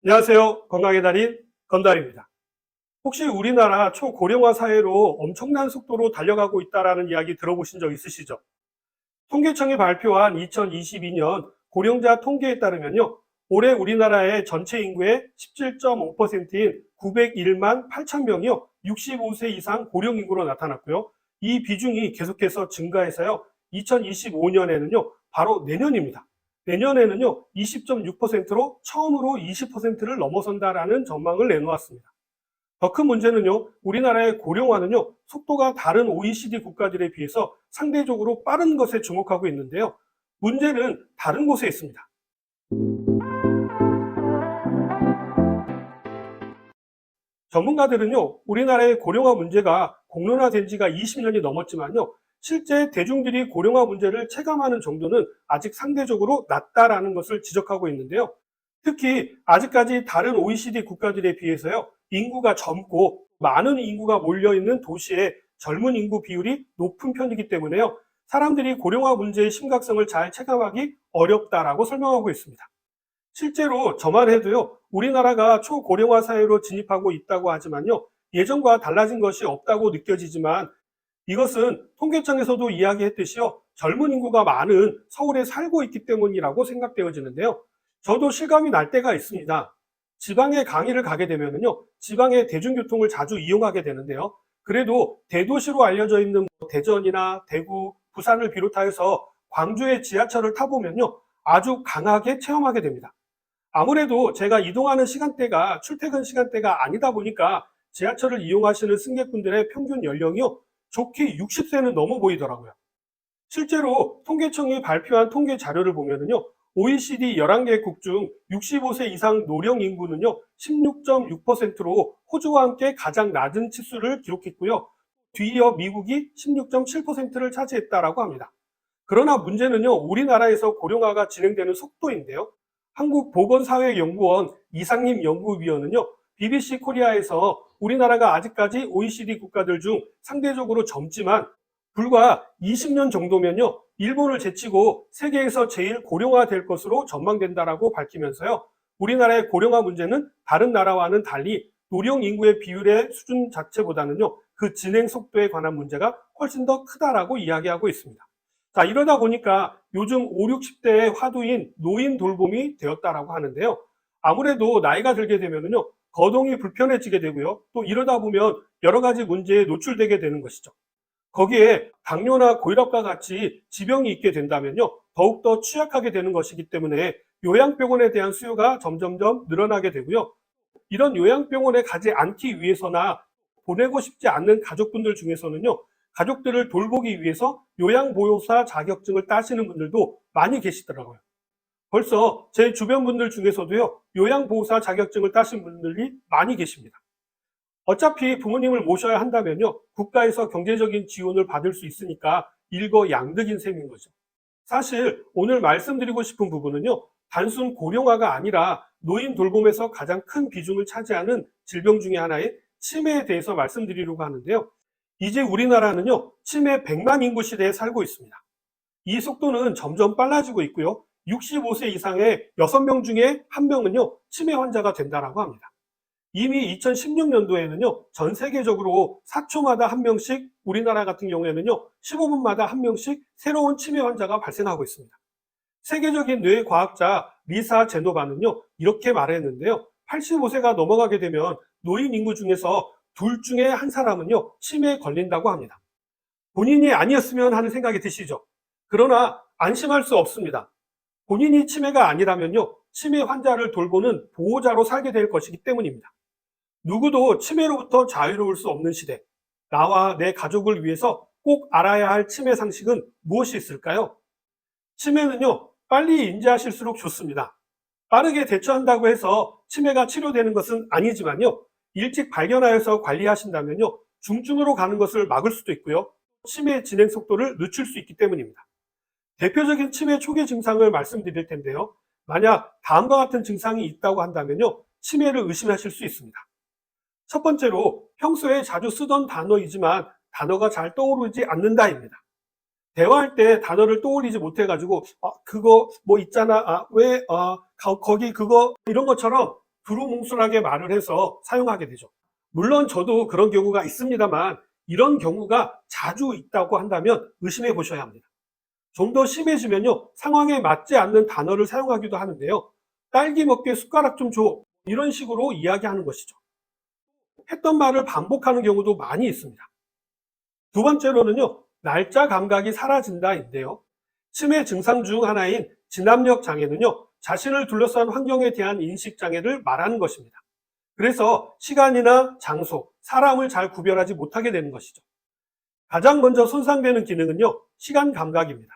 안녕하세요. 건강의 달인 건달입니다. 혹시 우리나라 초고령화 사회로 엄청난 속도로 달려가고 있다는 이야기 들어보신 적 있으시죠? 통계청이 발표한 2022년 고령자 통계에 따르면요. 올해 우리나라의 전체 인구의 17.5%인 901만 8천 명이요. 65세 이상 고령 인구로 나타났고요. 이 비중이 계속해서 증가해서요. 2025년에는요. 바로 내년입니다. 내년에는요. 20.6%로 처음으로 20%를 넘어선다라는 전망을 내놓았습니다. 더 큰 문제는요, 우리나라의 고령화는요, 속도가 다른 OECD 국가들에 비해서 상대적으로 빠른 것에 주목하고 있는데요. 문제는 다른 곳에 있습니다. 전문가들은요, 우리나라의 고령화 문제가 공론화된 지가 20년이 넘었지만요, 실제 대중들이 고령화 문제를 체감하는 정도는 아직 상대적으로 낮다라는 것을 지적하고 있는데요. 특히 아직까지 다른 OECD 국가들에 비해서요, 인구가 젊고 많은 인구가 몰려있는 도시의 젊은 인구 비율이 높은 편이기 때문에요, 사람들이 고령화 문제의 심각성을 잘 체감하기 어렵다라고 설명하고 있습니다. 실제로 저만 해도요, 우리나라가 초고령화 사회로 진입하고 있다고 하지만요, 예전과 달라진 것이 없다고 느껴지지만 이것은 통계청에서도 이야기했듯이요, 젊은 인구가 많은 서울에 살고 있기 때문이라고 생각되어지는데요. 저도 실감이 날 때가 있습니다. 지방에 강의를 가게 되면요, 지방의 대중교통을 자주 이용하게 되는데요. 그래도 대도시로 알려져 있는 대전이나 대구, 부산을 비롯하여서 광주의 지하철을 타보면요, 아주 강하게 체험하게 됩니다. 아무래도 제가 이동하는 시간대가 출퇴근 시간대가 아니다 보니까 지하철을 이용하시는 승객분들의 평균 연령이요, 좋게 60세는 넘어 보이더라고요. 실제로 통계청이 발표한 통계 자료를 보면은요, OECD 11개국 중 65세 이상 노령 인구는요, 16.6%로 호주와 함께 가장 낮은 치수를 기록했고요. 뒤이어 미국이 16.7%를 차지했다라고 합니다. 그러나 문제는요, 우리나라에서 고령화가 진행되는 속도인데요. 한국보건사회연구원 이상림 연구위원은요, BBC 코리아에서 우리나라가 아직까지 OECD 국가들 중 상대적으로 젊지만 불과 20년 정도면요, 일본을 제치고 세계에서 제일 고령화될 것으로 전망된다라고 밝히면서요, 우리나라의 고령화 문제는 다른 나라와는 달리 노령 인구의 비율의 수준 자체보다는요, 그 진행 속도에 관한 문제가 훨씬 더 크다라고 이야기하고 있습니다. 자, 이러다 보니까 요즘 5, 60대의 화두인 노인 돌봄이 되었다라고 하는데요. 아무래도 나이가 들게 되면요, 거동이 불편해지게 되고요. 또 이러다 보면 여러 가지 문제에 노출되게 되는 것이죠. 거기에 당뇨나 고혈압과 같이 지병이 있게 된다면요, 더욱더 취약하게 되는 것이기 때문에 요양병원에 대한 수요가 점점점 늘어나게 되고요. 이런 요양병원에 가지 않기 위해서나 보내고 싶지 않는 가족분들 중에서는요, 가족들을 돌보기 위해서 요양보호사 자격증을 따시는 분들도 많이 계시더라고요. 벌써 제 주변 분들 중에서도요, 요양보호사 자격증을 따신 분들이 많이 계십니다. 어차피 부모님을 모셔야 한다면요, 국가에서 경제적인 지원을 받을 수 있으니까 일거양득인 셈인 거죠. 사실 오늘 말씀드리고 싶은 부분은요, 단순 고령화가 아니라 노인 돌봄에서 가장 큰 비중을 차지하는 질병 중에 하나인 치매에 대해서 말씀드리려고 하는데요. 이제 우리나라는요, 치매 100만 인구 시대에 살고 있습니다. 이 속도는 점점 빨라지고 있고요. 65세 이상의 6명 중에 1명은요, 치매 환자가 된다라고 합니다. 이미 2016년도에는요, 전 세계적으로 4초마다 1명씩, 우리나라 같은 경우에는요, 15분마다 1명씩 새로운 치매 환자가 발생하고 있습니다. 세계적인 뇌과학자 리사 제노바는요, 이렇게 말했는데요. 85세가 넘어가게 되면 노인 인구 중에서 둘 중에 한 사람은요, 치매에 걸린다고 합니다. 본인이 아니었으면 하는 생각이 드시죠? 그러나 안심할 수 없습니다. 본인이 치매가 아니라면요, 치매 환자를 돌보는 보호자로 살게 될 것이기 때문입니다. 누구도 치매로부터 자유로울 수 없는 시대, 나와 내 가족을 위해서 꼭 알아야 할 치매 상식은 무엇이 있을까요? 치매는요, 빨리 인지하실수록 좋습니다. 빠르게 대처한다고 해서 치매가 치료되는 것은 아니지만요, 일찍 발견하여서 관리하신다면요, 중증으로 가는 것을 막을 수도 있고요, 치매 진행 속도를 늦출 수 있기 때문입니다. 대표적인 치매 초기 증상을 말씀드릴 텐데요. 만약 다음과 같은 증상이 있다고 한다면요, 치매를 의심하실 수 있습니다. 첫 번째로 평소에 자주 쓰던 단어이지만 단어가 잘 떠오르지 않는다입니다. 대화할 때 단어를 떠올리지 못해가지고 그거 뭐 있잖아, 왜 거기 그거 이런 것처럼 두루뭉술하게 말을 해서 사용하게 되죠. 물론 저도 그런 경우가 있습니다만 이런 경우가 자주 있다고 한다면 의심해 보셔야 합니다. 좀 더 심해지면요, 상황에 맞지 않는 단어를 사용하기도 하는데요. 딸기 먹게 숟가락 좀 줘. 이런 식으로 이야기하는 것이죠. 했던 말을 반복하는 경우도 많이 있습니다. 두 번째로는요, 날짜 감각이 사라진다인데요. 치매 증상 중 하나인 진압력 장애는요, 자신을 둘러싼 환경에 대한 인식 장애를 말하는 것입니다. 그래서 시간이나 장소, 사람을 잘 구별하지 못하게 되는 것이죠. 가장 먼저 손상되는 기능은요, 시간 감각입니다.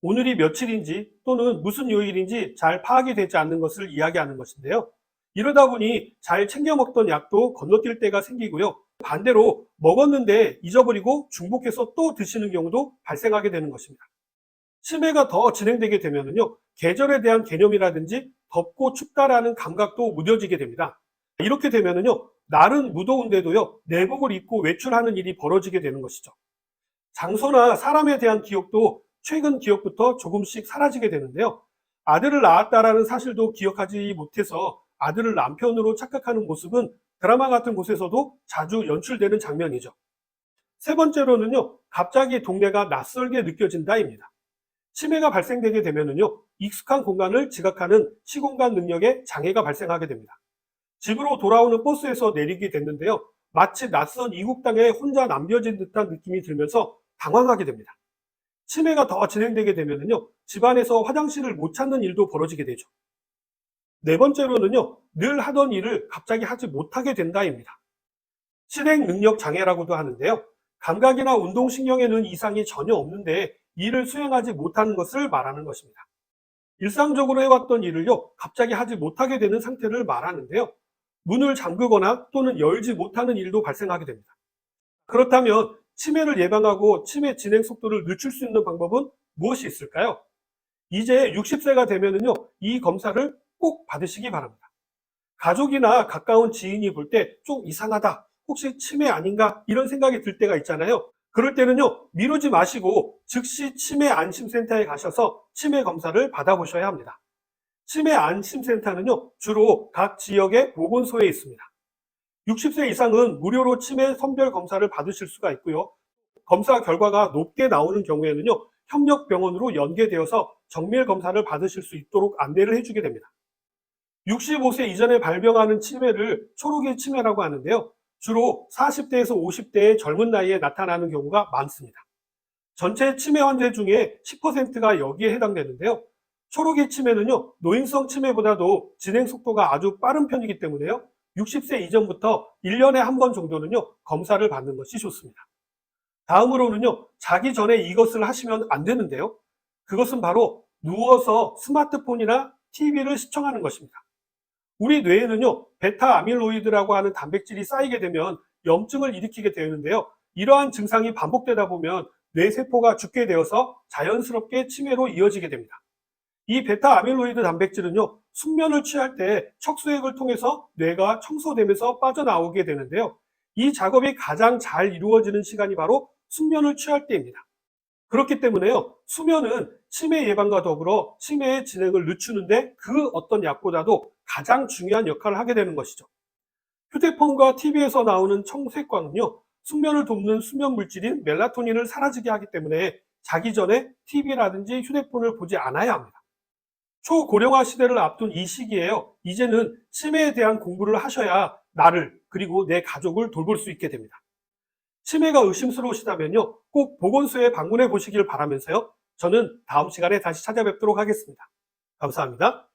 오늘이 며칠인지 또는 무슨 요일인지 잘 파악이 되지 않는 것을 이야기하는 것인데요. 이러다 보니 잘 챙겨 먹던 약도 건너뛸 때가 생기고요. 반대로 먹었는데 잊어버리고 중복해서 또 드시는 경우도 발생하게 되는 것입니다. 치매가 더 진행되게 되면요, 계절에 대한 개념이라든지 덥고 춥다라는 감각도 무뎌지게 됩니다. 이렇게 되면요, 날은 무더운데도요, 내복을 입고 외출하는 일이 벌어지게 되는 것이죠. 장소나 사람에 대한 기억도 최근 기억부터 조금씩 사라지게 되는데요. 아들을 낳았다라는 사실도 기억하지 못해서 아들을 남편으로 착각하는 모습은 드라마 같은 곳에서도 자주 연출되는 장면이죠. 세 번째로는요, 갑자기 동네가 낯설게 느껴진다입니다. 치매가 발생되게 되면요, 익숙한 공간을 지각하는 시공간 능력에 장애가 발생하게 됩니다. 집으로 돌아오는 버스에서 내리게 됐는데요, 마치 낯선 이국 땅에 혼자 남겨진 듯한 느낌이 들면서 당황하게 됩니다. 치매가 더 진행되게 되면요, 집안에서 화장실을 못 찾는 일도 벌어지게 되죠. 네 번째로는요, 늘 하던 일을 갑자기 하지 못하게 된다입니다. 실행 능력 장애라고도 하는데요. 감각이나 운동신경에는 이상이 전혀 없는데 일을 수행하지 못하는 것을 말하는 것입니다. 일상적으로 해왔던 일을요, 갑자기 하지 못하게 되는 상태를 말하는데요. 문을 잠그거나 또는 열지 못하는 일도 발생하게 됩니다. 그렇다면 치매를 예방하고 치매 진행 속도를 늦출 수 있는 방법은 무엇이 있을까요? 이제 60세가 되면은요, 이 검사를 꼭 받으시기 바랍니다. 가족이나 가까운 지인이 볼 때 좀 이상하다, 혹시 치매 아닌가 이런 생각이 들 때가 있잖아요. 그럴 때는요, 미루지 마시고 즉시 치매 안심센터에 가셔서 치매 검사를 받아보셔야 합니다. 치매 안심센터는요, 주로 각 지역의 보건소에 있습니다. 60세 이상은 무료로 치매 선별 검사를 받으실 수가 있고요. 검사 결과가 높게 나오는 경우에는요, 협력병원으로 연계되어서 정밀 검사를 받으실 수 있도록 안내를 해주게 됩니다. 65세 이전에 발병하는 치매를 초록의 치매라고 하는데요. 주로 40대에서 50대의 젊은 나이에 나타나는 경우가 많습니다. 전체 치매 환자 중에 10%가 여기에 해당되는데요. 초록의 치매는요, 노인성 치매보다도 진행 속도가 아주 빠른 편이기 때문에요. 60세 이전부터 1년에 한 번 정도는요, 검사를 받는 것이 좋습니다. 다음으로는요, 자기 전에 이것을 하시면 안 되는데요. 그것은 바로 누워서 스마트폰이나 TV를 시청하는 것입니다. 우리 뇌에는요, 베타 아밀로이드라고 하는 단백질이 쌓이게 되면 염증을 일으키게 되는데요. 이러한 증상이 반복되다 보면 뇌세포가 죽게 되어서 자연스럽게 치매로 이어지게 됩니다. 이 베타 아밀로이드 단백질은요, 숙면을 취할 때 척수액을 통해서 뇌가 청소되면서 빠져나오게 되는데요. 이 작업이 가장 잘 이루어지는 시간이 바로 숙면을 취할 때입니다. 그렇기 때문에요, 수면은 치매 예방과 더불어 치매의 진행을 늦추는데 그 어떤 약보다도 가장 중요한 역할을 하게 되는 것이죠. 휴대폰과 TV에서 나오는 청색광은요, 숙면을 돕는 수면 물질인 멜라토닌을 사라지게 하기 때문에 자기 전에 TV라든지 휴대폰을 보지 않아야 합니다. 초고령화 시대를 앞둔 이 시기에요, 이제는 치매에 대한 공부를 하셔야 나를 그리고 내 가족을 돌볼 수 있게 됩니다. 치매가 의심스러우시다면요, 꼭 보건소에 방문해 보시길 바라면서요. 저는 다음 시간에 다시 찾아뵙도록 하겠습니다. 감사합니다.